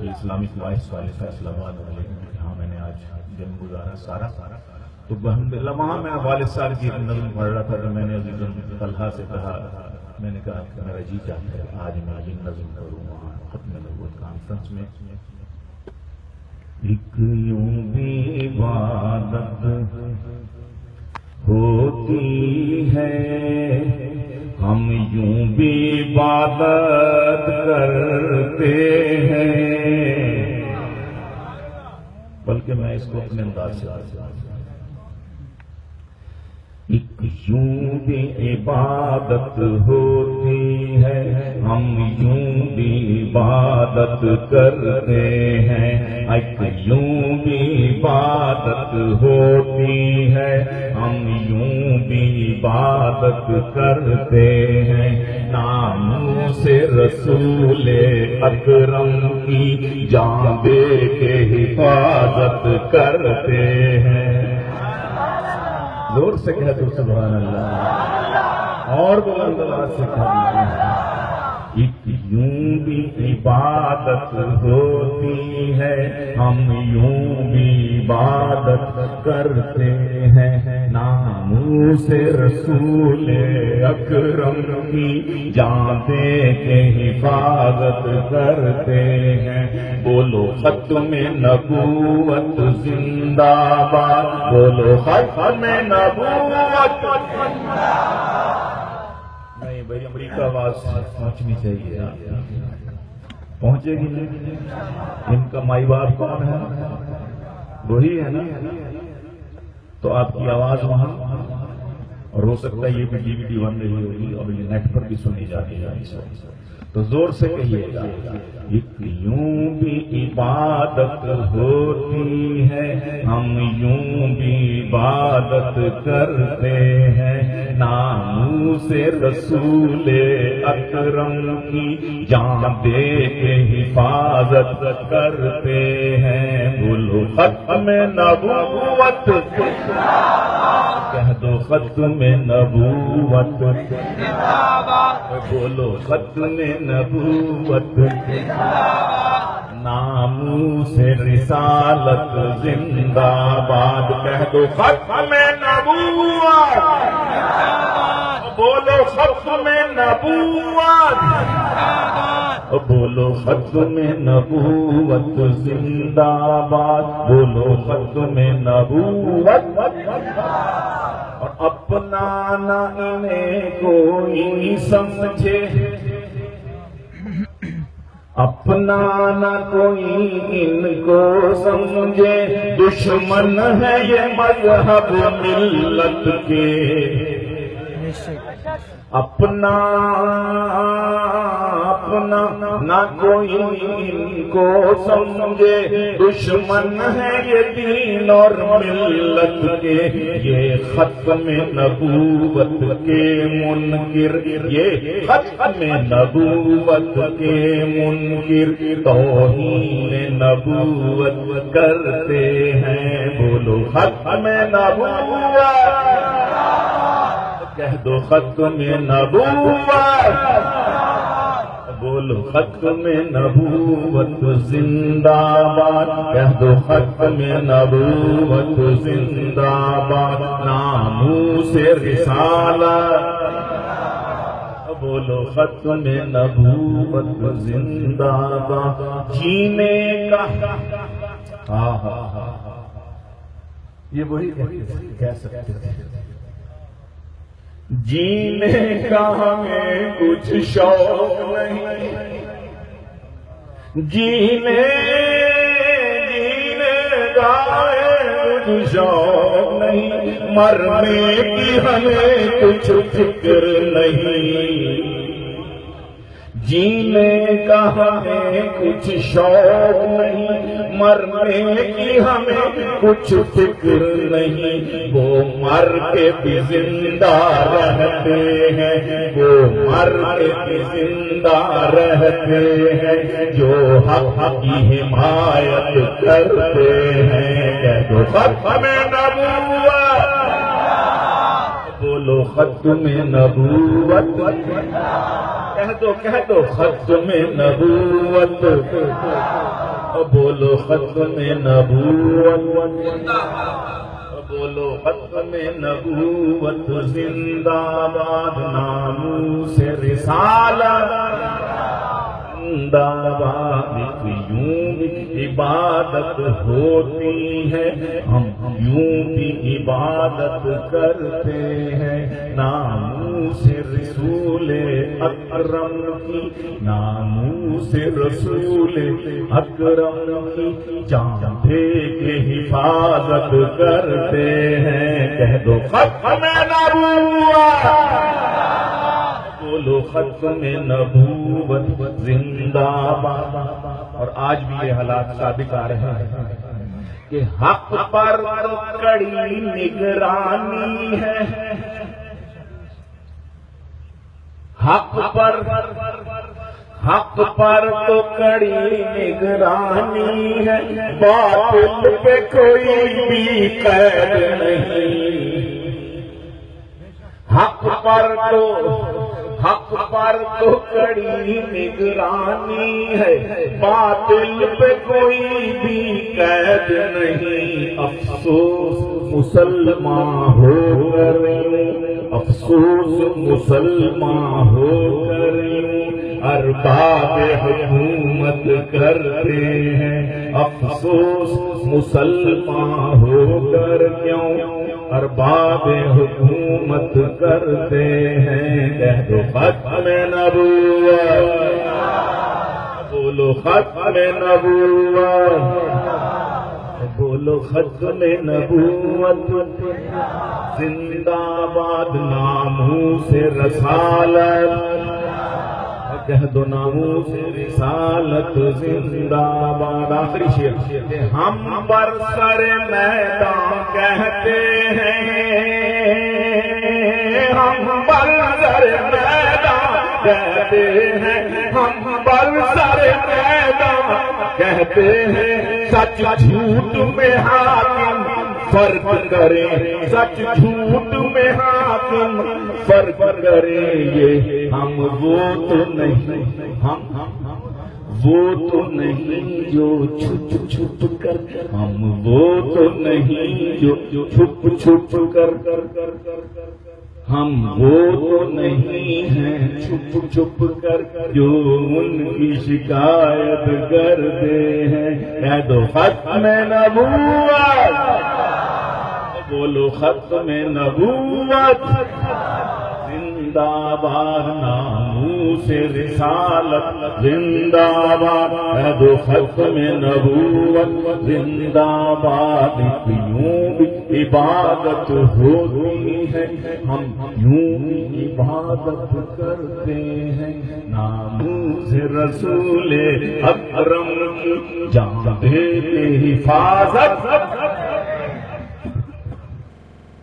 Islamic voice والے فیصلہ آباد والے ہاں میں نے آج دن گزارا سارا تو الحمدللہ وہاں میں والد صاحب کی نظم پڑھ رہا تھا تو میں نے عزیزم طلحہ سے کہا، میں نے کہا کہ میرا جی چاہتا ہے آج میں یہ نظم کروں وہاں ختم نبوت کانفرنس میں۔ ایک یوں بھی عبادت ہوتی ہے، ہم یوں بھی عبادت کرتے ہیں، بلکہ میں اس کو اپنے انداز سے ایک یوں بھی عبادت ہوتی ہے، ہم یوں بھی عبادت کرتے ہیں، ایک یوں بھی عبادت ہوتی ہے، ہم یوں بھی عبادت کرتے ہیں، ناموں سے رسول اکرم کی جان دے کے حفاظت کرتے ہیں۔ زور سے کہہ دو سبحان اللہ، اور بلند آواز سے کہہ ایک یوں بھی عبادت ہوتی ہے، ہم یوں بھی عبادت کرتے ہیں، ناموں سے رسول اکرم کی جان دے کے حفاظت کرتے ہیں۔ بولو ختم نبوت زندہ باد، بولو ختم نبوت زندہ باد۔ نہیں بھائی امریکہ آواز پہنچنی چاہیے، پہنچے گی نہیں؟ ان کا مائی باپ کون ہے؟ وہی ہے نا، تو آپ کی آواز وہاں، اور ہو سکتا ہے یہ بھی DVD بن رہی ہوگی اور یہ نیٹ پر بھی سنی جاتی ہے، تو زور سے کہیے گا ایک یوں بھی عبادت ہوتی ہے، ہم یوں بھی عبادت کرتے ہیں، ناموں سے رسول اکرم کی جان دے کے حفاظت کرتے ہیں۔ بولو ختم نبوت، کہہ دو ختم نبوت، بولو ختم نبوت، ناموں سے رسالت زندہ باد، کہہ دو ختم نبوت، بولو ختم نبوت، بولو ختم نبوت زندہ باد، بولو ختم نبوت۔ اور اپنا نہ انہیں کوئی سمجھے، اپنا نہ کوئی ان کو سمجھے، دشمن ہے یہ مذہب ملت کے، اپنا نہ کوئی ان کو سمجھے، دشمن ہے یہ دین اور ملت کے، یہ ختم نبوت کے منکر، یہ ختم نبوت کے منکر توہین نبوت کرتے ہیں۔ بولو ختم نبوت، کہہ دو ختم نبوت، بولو ختم نبوت زندہ باد، کہہ دو ختم نبوت زندہ باد، ناموں سے رسالت، بولو ختم نبوت زندہ باد۔ جینے کا یہ وہی کہہ سکتے ہیں، جینے کا ہمیں کچھ شوق نہیں، جینے کا کچھ شوق نہیں، مرنے کی ہمیں کچھ فکر نہیں، جینے کا ہمیں کچھ شوق نہیں، مرنے کی ہمیں کچھ فکر نہیں، وہ مر کے بھی زندہ رہتے ہیں، وہ مر کے بھی زندہ رہتے ہیں، جو حق کی حمایت کرتے ہیں۔ کہہ دو ختم نبوت، بولو ختم نبوت، کہہ دو ختم نبوت، بولو ختم نبوت، بولو ختم نبوت زندہ باد، ناموس رسالت زندہ باد۔ یوں بھی عبادت ہوتی ہے، ہم یوں بھی عبادت کرتے ہیں، ناموس رسول اکرم کی، ناموس رسول اکرم کی جان دے کے حفاظت کرتے ہیں۔ کہہ دو ختم نبوت، بولو ختم نبوت زندہ باد۔ اور آج بھی یہ حالات ثابت آ رہے ہیں کہ حق پر تو کڑی نگرانی ہے، حق پر تو کڑی نگرانی ہے، باطل پہ کوئی بھی قید نہیں، حق پر تو کڑی نگرانی ہے، باطل پہ کوئی بھی قید نہیں۔ افسوس مسلمان ہو کر، افسوس مسلمان ہو کر ارباب حکومت کرتے ہیں، افسوس مسلمان ہو کر کیوں ارباب حکومت کرتے ہیں۔ کہہ دو ختم نبوت، بولو ختم نبوت، بولو ختم نبوت زندہ باد، ناموس رسالت، کہہ دو ناموس رسالت زندہ باد۔ آخری شعر کہ ہم برسر میدان کہتے ہیں، ہم برسر میدان کہتے ہیں، ہم برسر میدان کہتے ہیں، سچ جھوٹ میں حاکم فرق کریں، سچ جھوٹ میں حاکم فرق کریں، یہ ہم وہ تو نہیں، ہم وہ تو نہیں جو چھپ چھپ کر، ہم وہ تو نہیں جو چھپ چھپ کر، ہم وہ تو نہیں ہیں چھپ چھپ کر جو ان کی شکایت کرتے ہیں۔ کہہ دو ختم نبوت، بولو ختم نبوت زندہ باد، ناموس رسالت زندہ باد، کہہ دو ختم نبوت زندہ باد۔ یوں بھی عبادت ہوتی ہے، ہم یوں بھی عبادت کرتے ہیں، ناموس رسول اکرم کی جان دے کے حفاظت